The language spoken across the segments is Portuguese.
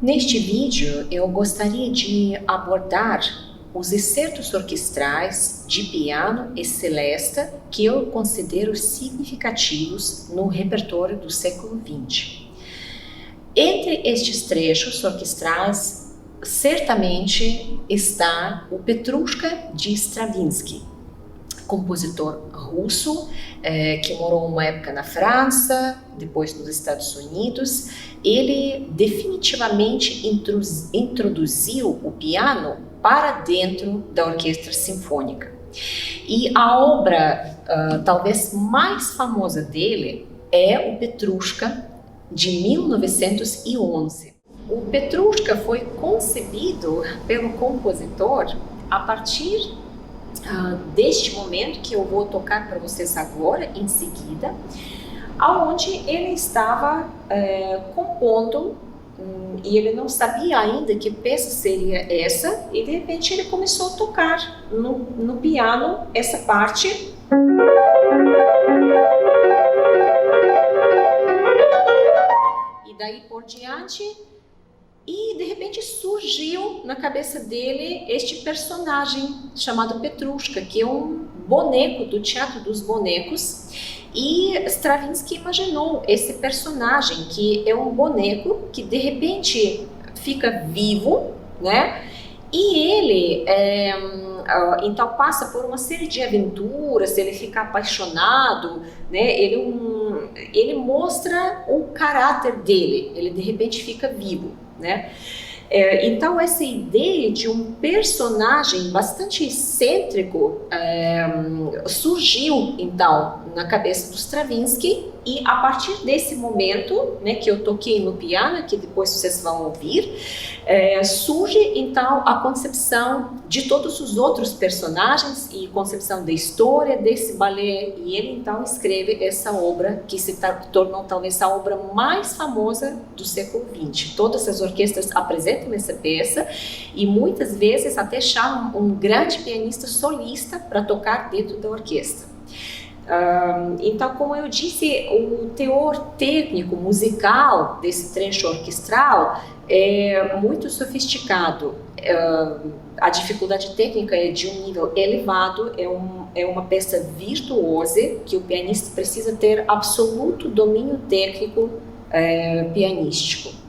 Neste vídeo, eu gostaria de abordar os excertos orquestrais de piano e celesta que eu considero significativos no repertório do século XX. Entre estes trechos orquestrais, certamente está o Petrushka de Stravinsky, compositor russo, que morou uma época na França, depois nos Estados Unidos. Ele definitivamente introduziu o piano para dentro da orquestra sinfônica. E a obra talvez mais famosa dele é o Petrushka, de 1911. O Petrushka foi concebido pelo compositor a partir deste momento que eu vou tocar para vocês agora, em seguida, aonde ele estava compondo e ele não sabia ainda que peça seria essa, e de repente ele começou a tocar no piano essa parte. E daí por diante, e de repente surgiu na cabeça dele este personagem chamado Petrushka, que é um boneco do Teatro dos Bonecos, e Stravinsky imaginou esse personagem, que é um boneco que de repente fica vivo, né? E ele então passa por uma série de aventuras, ele fica apaixonado, né? Ele mostra o caráter dele, ele de repente fica vivo, né? Então essa ideia de um personagem bastante excêntrico surgiu então na cabeça do Stravinsky, e a partir desse momento, né, que eu toquei no piano, que depois vocês vão ouvir, surge então a concepção de todos os outros personagens e concepção da história desse balé, e ele então escreve essa obra que se tornou talvez a obra mais famosa do século XX. Todas as orquestras apresentam essa peça e muitas vezes até chamam um grande pianista solista para tocar dentro da orquestra. Então, como eu disse, o teor técnico, musical desse trecho orquestral é muito sofisticado. A dificuldade técnica é de um nível elevado, é uma peça virtuosa que o pianista precisa ter absoluto domínio técnico pianístico.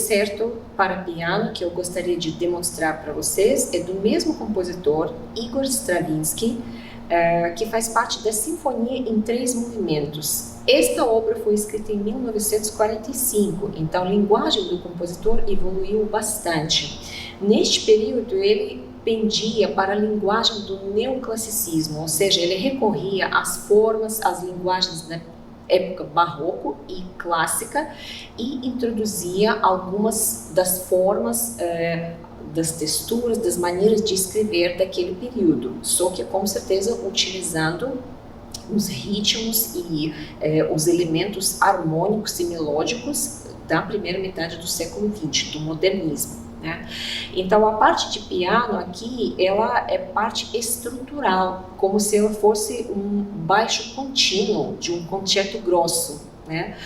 excerto para piano que eu gostaria de demonstrar para vocês é do mesmo compositor, Igor Stravinsky, que faz parte da Sinfonia em 3 movimentos. Esta obra foi escrita em 1945, então a linguagem do compositor evoluiu bastante. Neste período, ele pendia para a linguagem do neoclassicismo, ou seja, ele recorria às formas, às linguagens da época barroco e clássica e introduzia algumas das formas, das texturas, das maneiras de escrever daquele período, só que com certeza utilizando os ritmos e os elementos harmônicos e melódicos da primeira metade do século XX, do modernismo. Né? Então a parte de piano aqui, ela é parte estrutural, como se ela fosse um baixo contínuo de um concerto grosso. Né?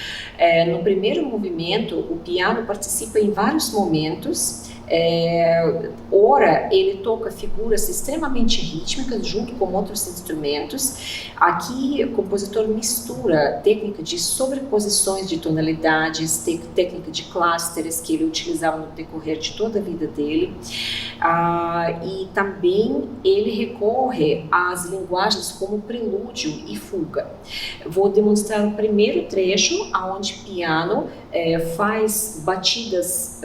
No primeiro movimento, o piano participa em vários momentos. Ora, ele toca figuras extremamente rítmicas junto com outros instrumentos. Aqui o compositor mistura técnica de sobreposições de tonalidades, técnica de clústeres que ele utilizava no decorrer de toda a vida dele, e também ele recorre às linguagens como prelúdio e fuga. Vou demonstrar o primeiro trecho onde o piano faz batidas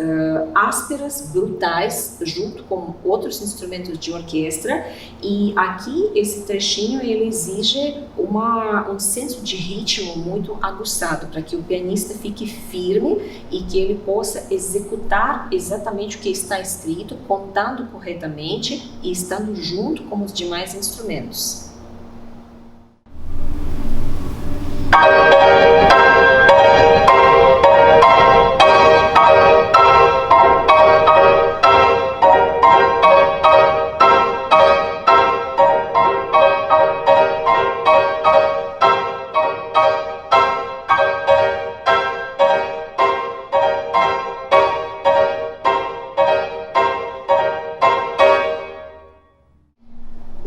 ásperas, brutais, junto com outros instrumentos de orquestra, e aqui esse trechinho ele exige um senso de ritmo muito aguçado para que o pianista fique firme e que ele possa executar exatamente o que está escrito, contando corretamente e estando junto com os demais instrumentos.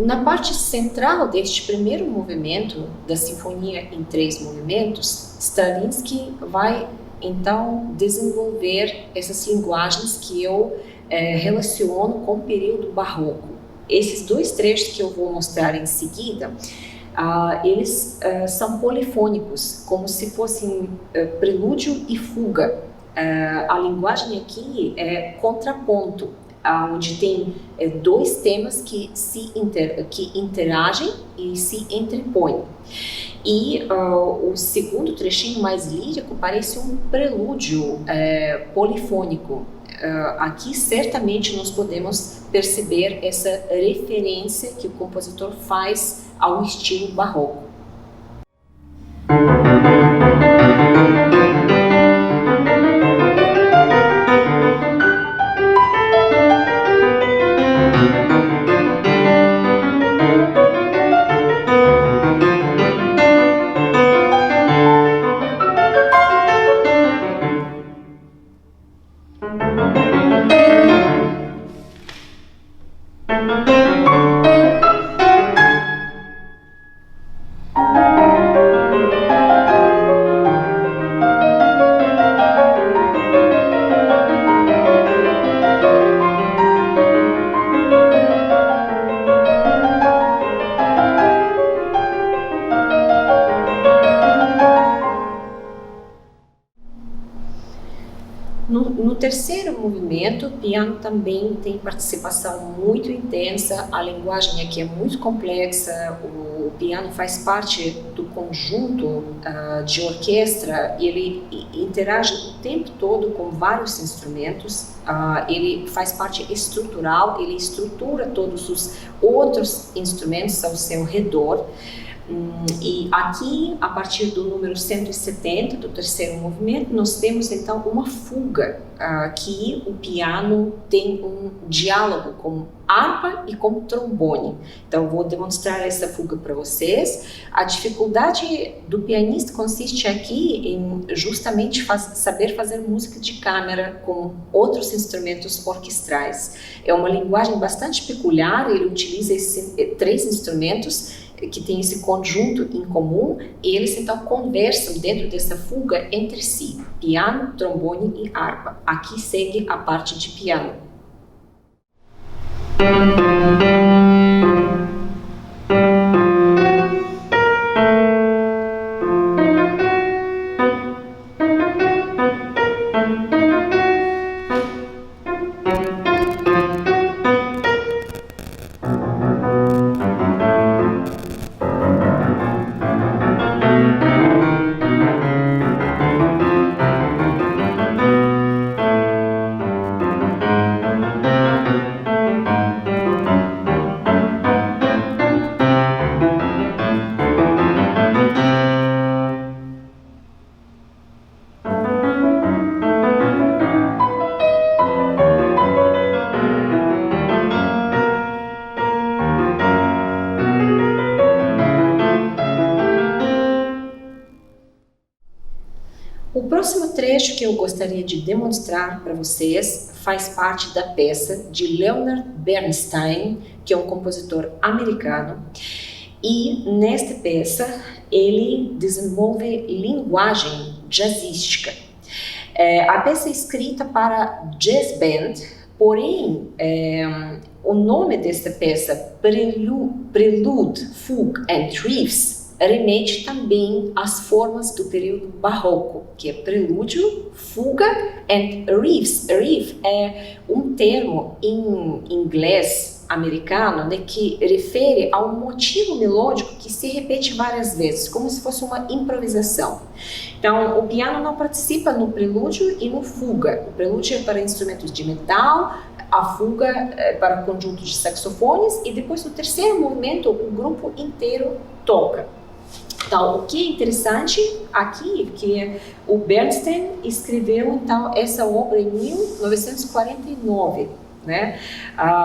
Na parte central deste primeiro movimento da Sinfonia em 3 movimentos, Stravinsky vai então desenvolver essas linguagens que eu relaciono com o período barroco. Esses 2 trechos que eu vou mostrar em seguida, eles são polifônicos, como se fossem prelúdio e fuga. A linguagem aqui é contraponto, onde tem 2 temas que interagem e se entrepõem. E o segundo trechinho mais lírico parece um prelúdio polifônico. Aqui certamente nós podemos perceber essa referência que o compositor faz ao estilo barroco. No terceiro movimento, o piano também tem participação muito intensa, a linguagem aqui é muito complexa, o piano faz parte do conjunto de orquestra, ele interage o tempo todo com vários instrumentos, ele faz parte estrutural, ele estrutura todos os outros instrumentos ao seu redor. E aqui, a partir do número 170 do terceiro movimento, nós temos então uma fuga, que o piano tem um diálogo com harpa e com trombone. Então, vou demonstrar essa fuga para vocês. A dificuldade do pianista consiste aqui em justamente saber fazer música de câmara com outros instrumentos orquestrais. É uma linguagem bastante peculiar, ele utiliza esses 3 instrumentos que tem esse conjunto em comum, e eles então conversam dentro dessa fuga entre si, piano, trombone e harpa. Aqui segue a parte de piano. O próximo trecho que eu gostaria de demonstrar para vocês faz parte da peça de Leonard Bernstein, que é um compositor americano, e nesta peça ele desenvolve linguagem jazzística. A peça é escrita para jazz band, porém o nome desta peça, Prelude, Fugue and Riffs, remete também às formas do período barroco, que é prelúdio, fuga and riffs. Riff é um termo em inglês americano, né, que refere a um motivo melódico que se repete várias vezes, como se fosse uma improvisação. Então, o piano não participa no prelúdio e no fuga. O prelúdio é para instrumentos de metal, a fuga é para conjunto de saxofones, e depois no terceiro movimento o grupo inteiro toca. Então, o que é interessante aqui, que o Bernstein escreveu então essa obra em 1949, né?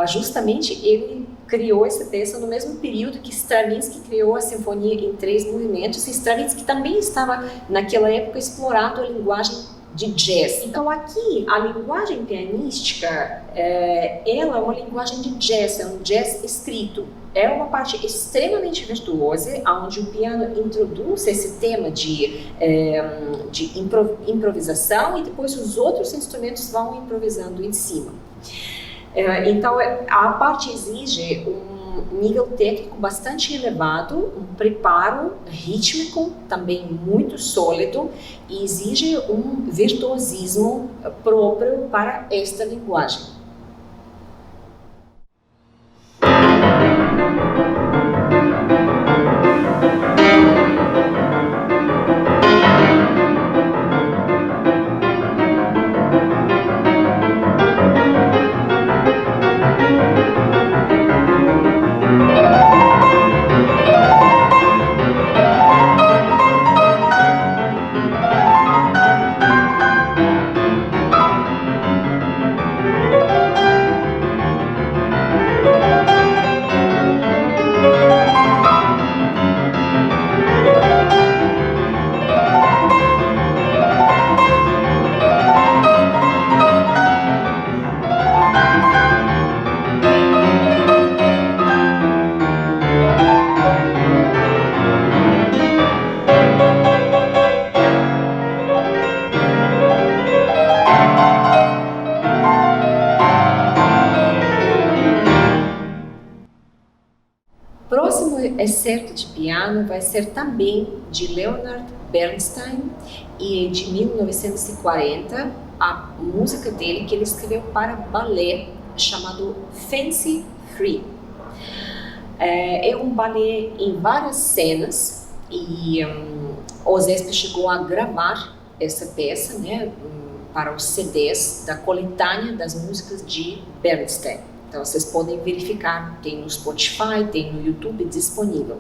Justamente ele criou essa peça no mesmo período que Stravinsky criou a Sinfonia em 3 movimentos, e Stravinsky também estava naquela época explorando a linguagem de jazz. Então aqui a linguagem pianística, ela é uma linguagem de jazz, é um jazz escrito. É uma parte extremamente virtuosa, onde o piano introduz esse tema de improvisação, e depois os outros instrumentos vão improvisando em cima. Então a parte exige um nível técnico bastante elevado, um preparo rítmico também muito sólido, e exige um virtuosismo próprio para esta linguagem. O próximo excerto de piano vai ser também de Leonard Bernstein, e de 1940, a música dele que ele escreveu para balé, chamado Fancy Free. É um balé em várias cenas, e o Zesp chegou a gravar essa peça, né, para os CDs da coletânea das músicas de Bernstein. Então vocês podem verificar, tem no Spotify, tem no YouTube disponível.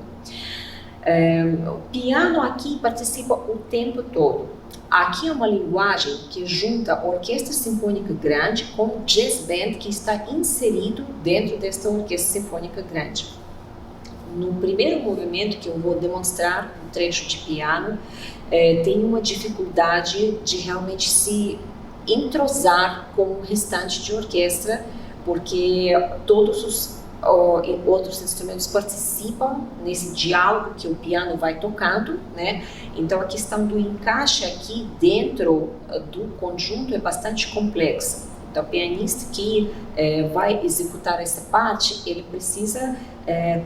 O piano aqui participa o tempo todo. aqui é uma linguagem que junta a orquestra sinfônica grande com o jazz band que está inserido dentro desta orquestra sinfônica grande. No primeiro movimento que eu vou demonstrar, um trecho de piano, tem uma dificuldade de realmente se entrosar com o restante de orquestra, porque todos os outros instrumentos participam nesse diálogo que o piano vai tocando, né? Então a questão do encaixe aqui dentro do conjunto é bastante complexa. Então o pianista que vai executar essa parte, ele precisa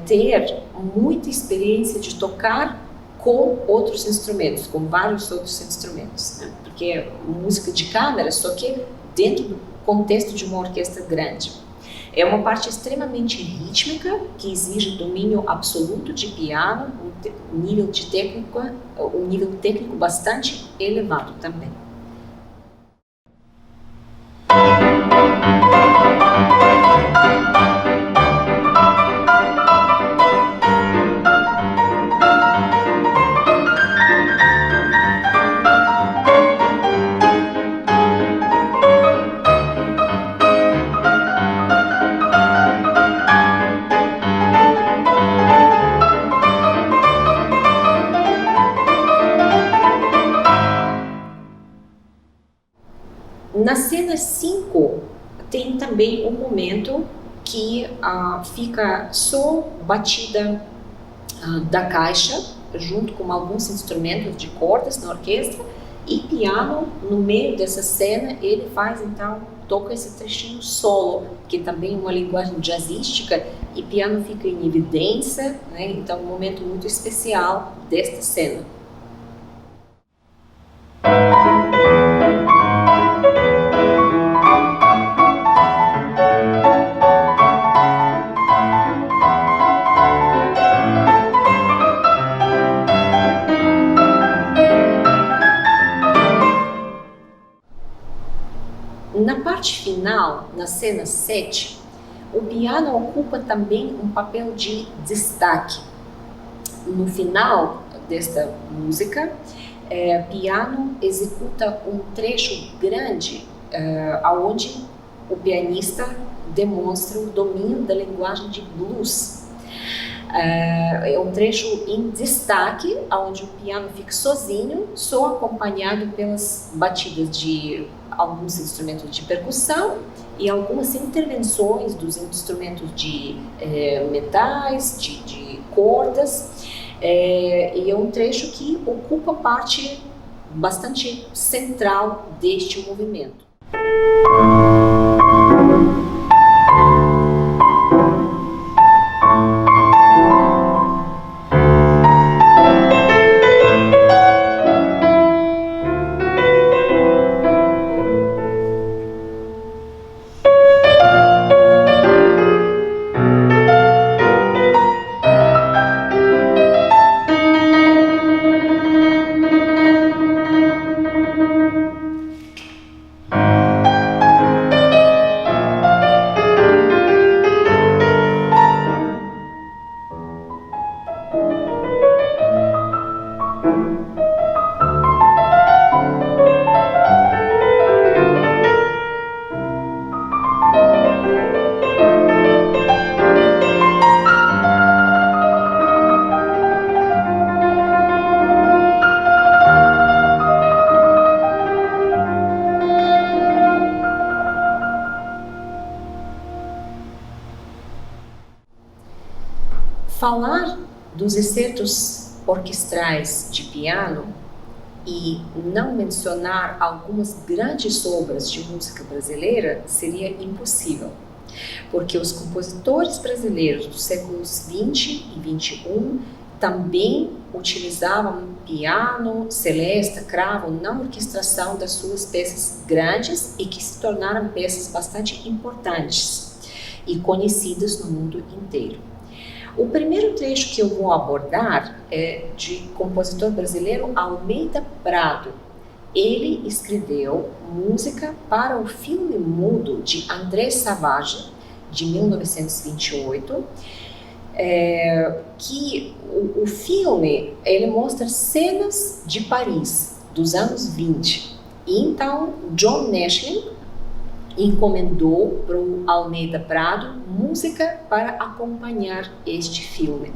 ter muita experiência de tocar com outros instrumentos, com vários outros instrumentos, né? Porque é música de câmara, só que dentro do contexto de uma orquestra grande. É uma parte extremamente rítmica, que exige domínio absoluto de piano, um nível técnico bastante elevado também. Na cena 5, tem também um momento que fica só batida da caixa, junto com alguns instrumentos de cordas na orquestra, e piano no meio dessa cena. Ele faz, então, toca esse trechinho solo, que também é uma linguagem jazzística, e piano fica em evidência, né? Então, um momento muito especial desta cena. Na parte final, na cena 7, o piano ocupa também um papel de destaque. No final desta música, piano executa um trecho grande, onde o pianista demonstra o domínio da linguagem de blues. É um trecho em destaque, onde o piano fica sozinho, só acompanhado pelas batidas de alguns instrumentos de percussão e algumas intervenções dos instrumentos de metais, de cordas, e é um trecho que ocupa parte bastante central deste movimento. Falar dos excertos orquestrais de piano e não mencionar algumas grandes obras de música brasileira seria impossível, porque os compositores brasileiros dos séculos 20 e 21 também utilizavam piano, celesta, cravo na orquestração das suas peças grandes e que se tornaram peças bastante importantes e conhecidas no mundo inteiro. O primeiro trecho que eu vou abordar é de compositor brasileiro Almeida Prado. Ele escreveu música para o filme mudo de André Savage, de 1928, que o filme ele mostra cenas de Paris dos anos 20. E então, John Nash encomendou para o Almeida Prado música para acompanhar este filme.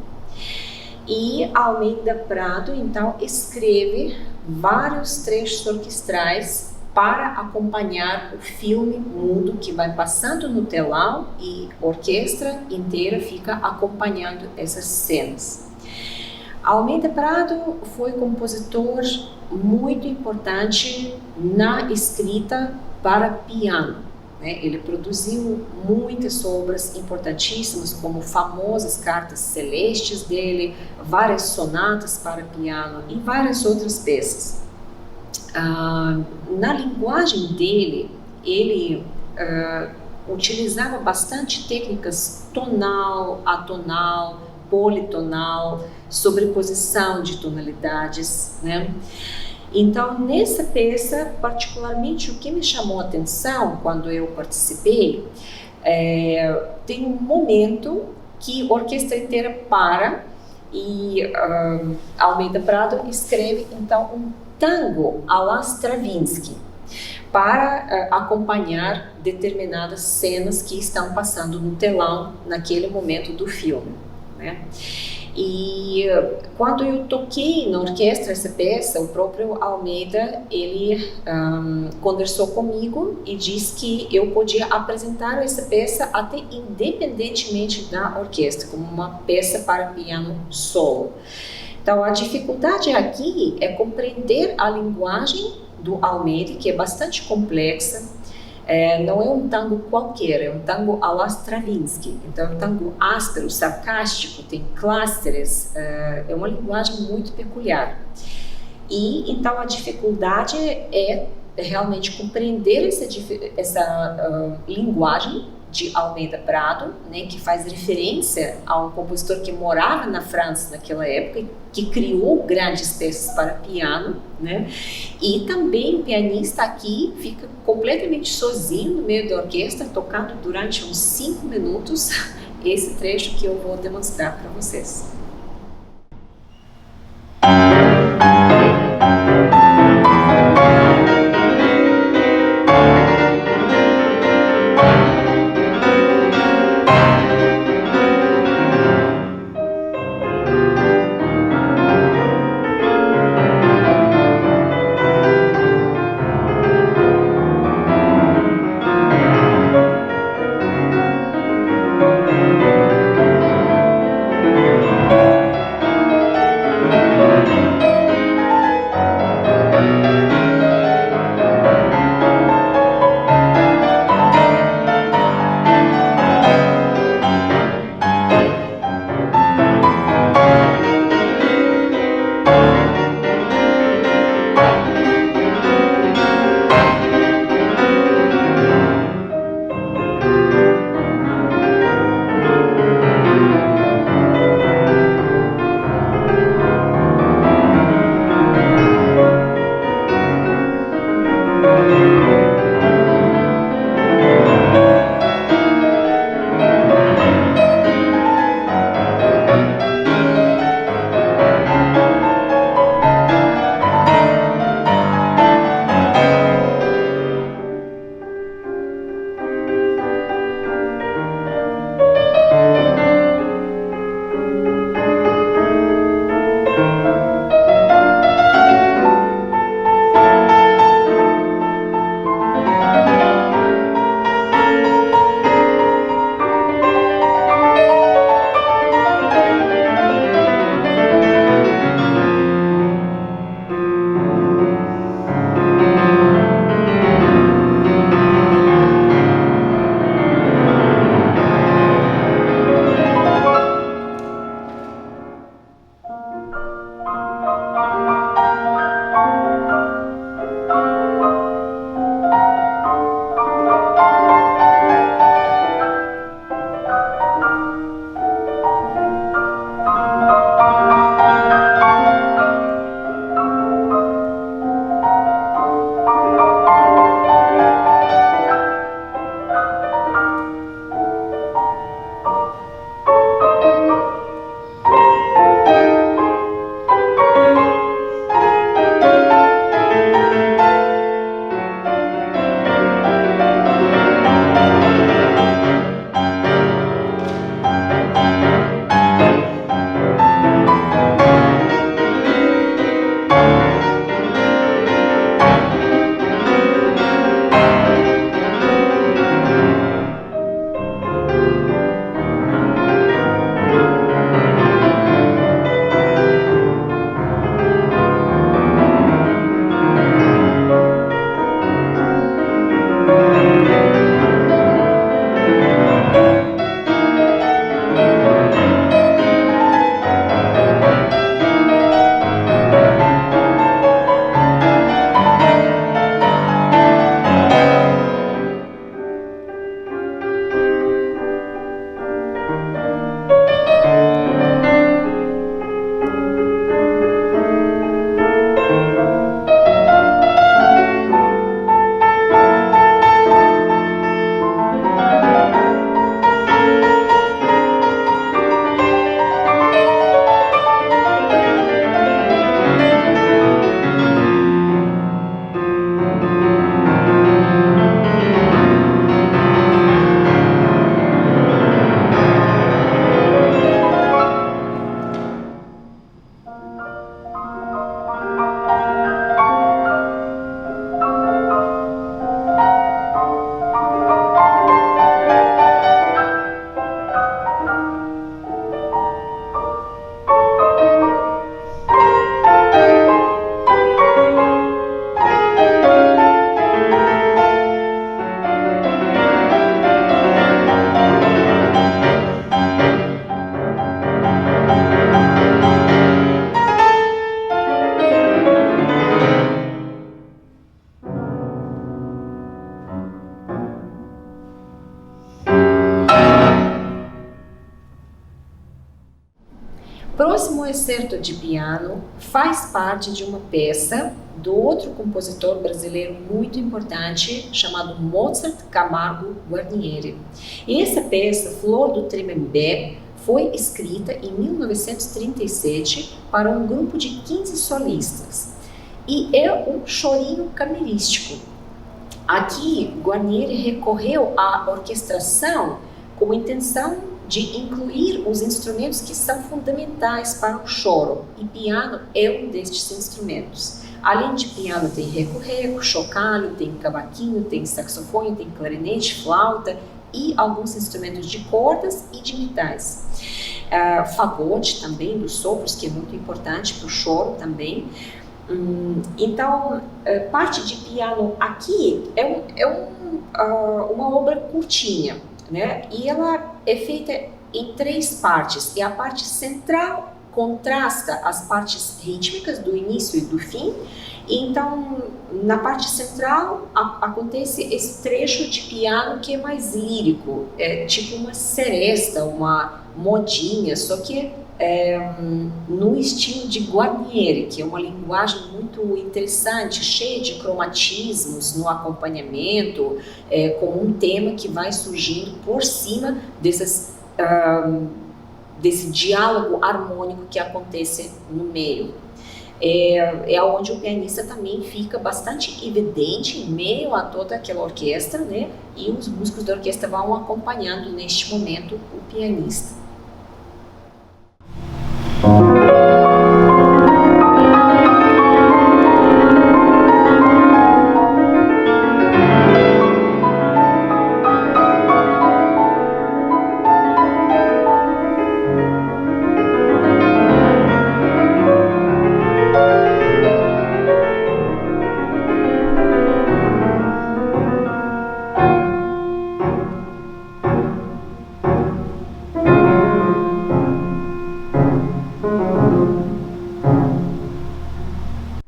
E Almeida Prado, então, escreve vários trechos orquestrais para acompanhar o filme mudo que vai passando no telão e a orquestra inteira fica acompanhando essas cenas. Almeida Prado foi compositor muito importante na escrita para piano. Ele produziu muitas obras importantíssimas, como famosas Cartas Celestes dele, várias sonatas para piano e várias outras peças. Na linguagem dele, ele utilizava bastante técnicas tonal, atonal, politonal, sobreposição de tonalidades, Então, nessa peça, particularmente, o que me chamou a atenção quando eu participei, tem um momento que a orquestra inteira para e Almeida Prado escreve, então, um tango à la Stravinsky para acompanhar determinadas cenas que estão passando no telão naquele momento do filme, E quando eu toquei na orquestra essa peça, o próprio Almeida, ele conversou comigo e disse que eu podia apresentar essa peça até independentemente da orquestra, como uma peça para piano solo. Então, a dificuldade aqui é compreender a linguagem do Almeida, que é bastante complexa. Não é um tango qualquer, é um tango à la Stravinsky. Então, é um tango áspero, sarcástico, tem clásseres, é uma linguagem muito peculiar. E, então, a dificuldade é realmente compreender essa linguagem de Almeida Prado, que faz referência a um compositor que morava na França naquela época e que criou grandes peças para piano, E também o pianista aqui fica completamente sozinho no meio da orquestra, tocando durante uns 5 minutos esse trecho que eu vou demonstrar para vocês. próximo excerto de piano faz parte de uma peça do outro compositor brasileiro muito importante, chamado Mozart Camargo Guarnieri. E essa peça, Flor do Tremembé, foi escrita em 1937 para um grupo de 15 solistas. E é um chorinho camerístico. Aqui, Guarnieri recorreu à orquestração com a intenção de incluir os instrumentos que são fundamentais para o choro, e piano é um destes instrumentos. Além de piano, tem reco-reco, chocalho, tem cavaquinho, tem saxofone, tem clarinete, flauta e alguns instrumentos de cordas e de metais. Fagote também, dos sopros, que é muito importante para o choro também. Então, parte de piano aqui é uma obra curtinha, né? E ela é feita em 3 partes, e a parte central contrasta as partes rítmicas do início e do fim. Então, na parte central acontece esse trecho de piano que é mais lírico, é tipo uma seresta, uma modinha, só que no estilo de Guarnieri, que é uma linguagem muito interessante, cheia de cromatismos no acompanhamento, como um tema que vai surgindo por cima desse diálogo harmônico que acontece no meio. É onde o pianista também fica bastante evidente em meio a toda aquela orquestra, né? E os músicos da orquestra vão acompanhando neste momento o pianista.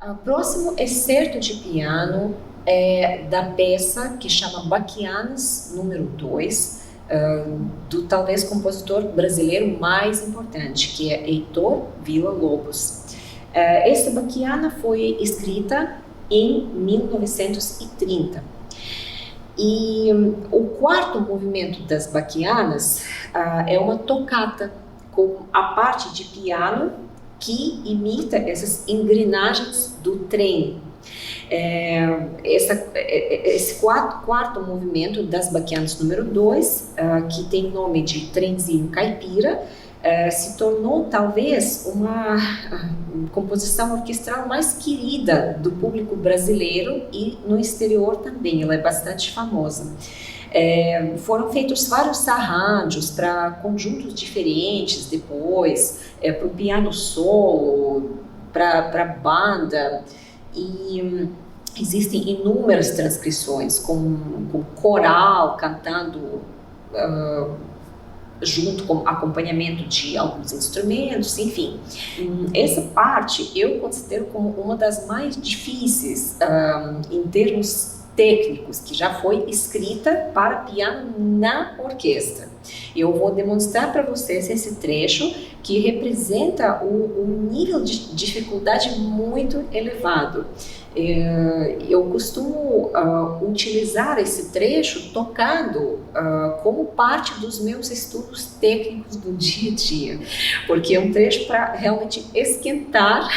O próximo excerto de piano é da peça que chama Bachianas número 2, do talvez compositor brasileiro mais importante, que é Heitor Villa-Lobos. Essa Bachiana foi escrita em 1930. E o quarto movimento das Bachianas é uma tocata com a parte de piano que imita essas engrenagens do trem. Esse quarto movimento das Bachianas número 2, que tem nome de Trenzinho Caipira, se tornou talvez uma composição orquestral mais querida do público brasileiro e no exterior também, ela é bastante famosa. Foram feitos vários arranjos para conjuntos diferentes depois, para o piano solo, para banda, e existem inúmeras transcrições com coral cantando junto com acompanhamento de alguns instrumentos, enfim. Essa parte eu considero como uma das mais difíceis em termos técnicos, que já foi escrita para piano na orquestra. Eu vou demonstrar para vocês esse trecho que representa um nível de dificuldade muito elevado. Eu costumo utilizar esse trecho tocando como parte dos meus estudos técnicos do dia a dia, porque é um trecho para realmente esquentar,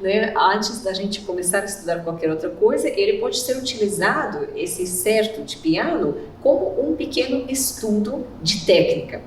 né, antes da gente começar a estudar qualquer outra coisa. Ele pode ser utilizado, esse excerto de piano, como um pequeno estudo de técnica.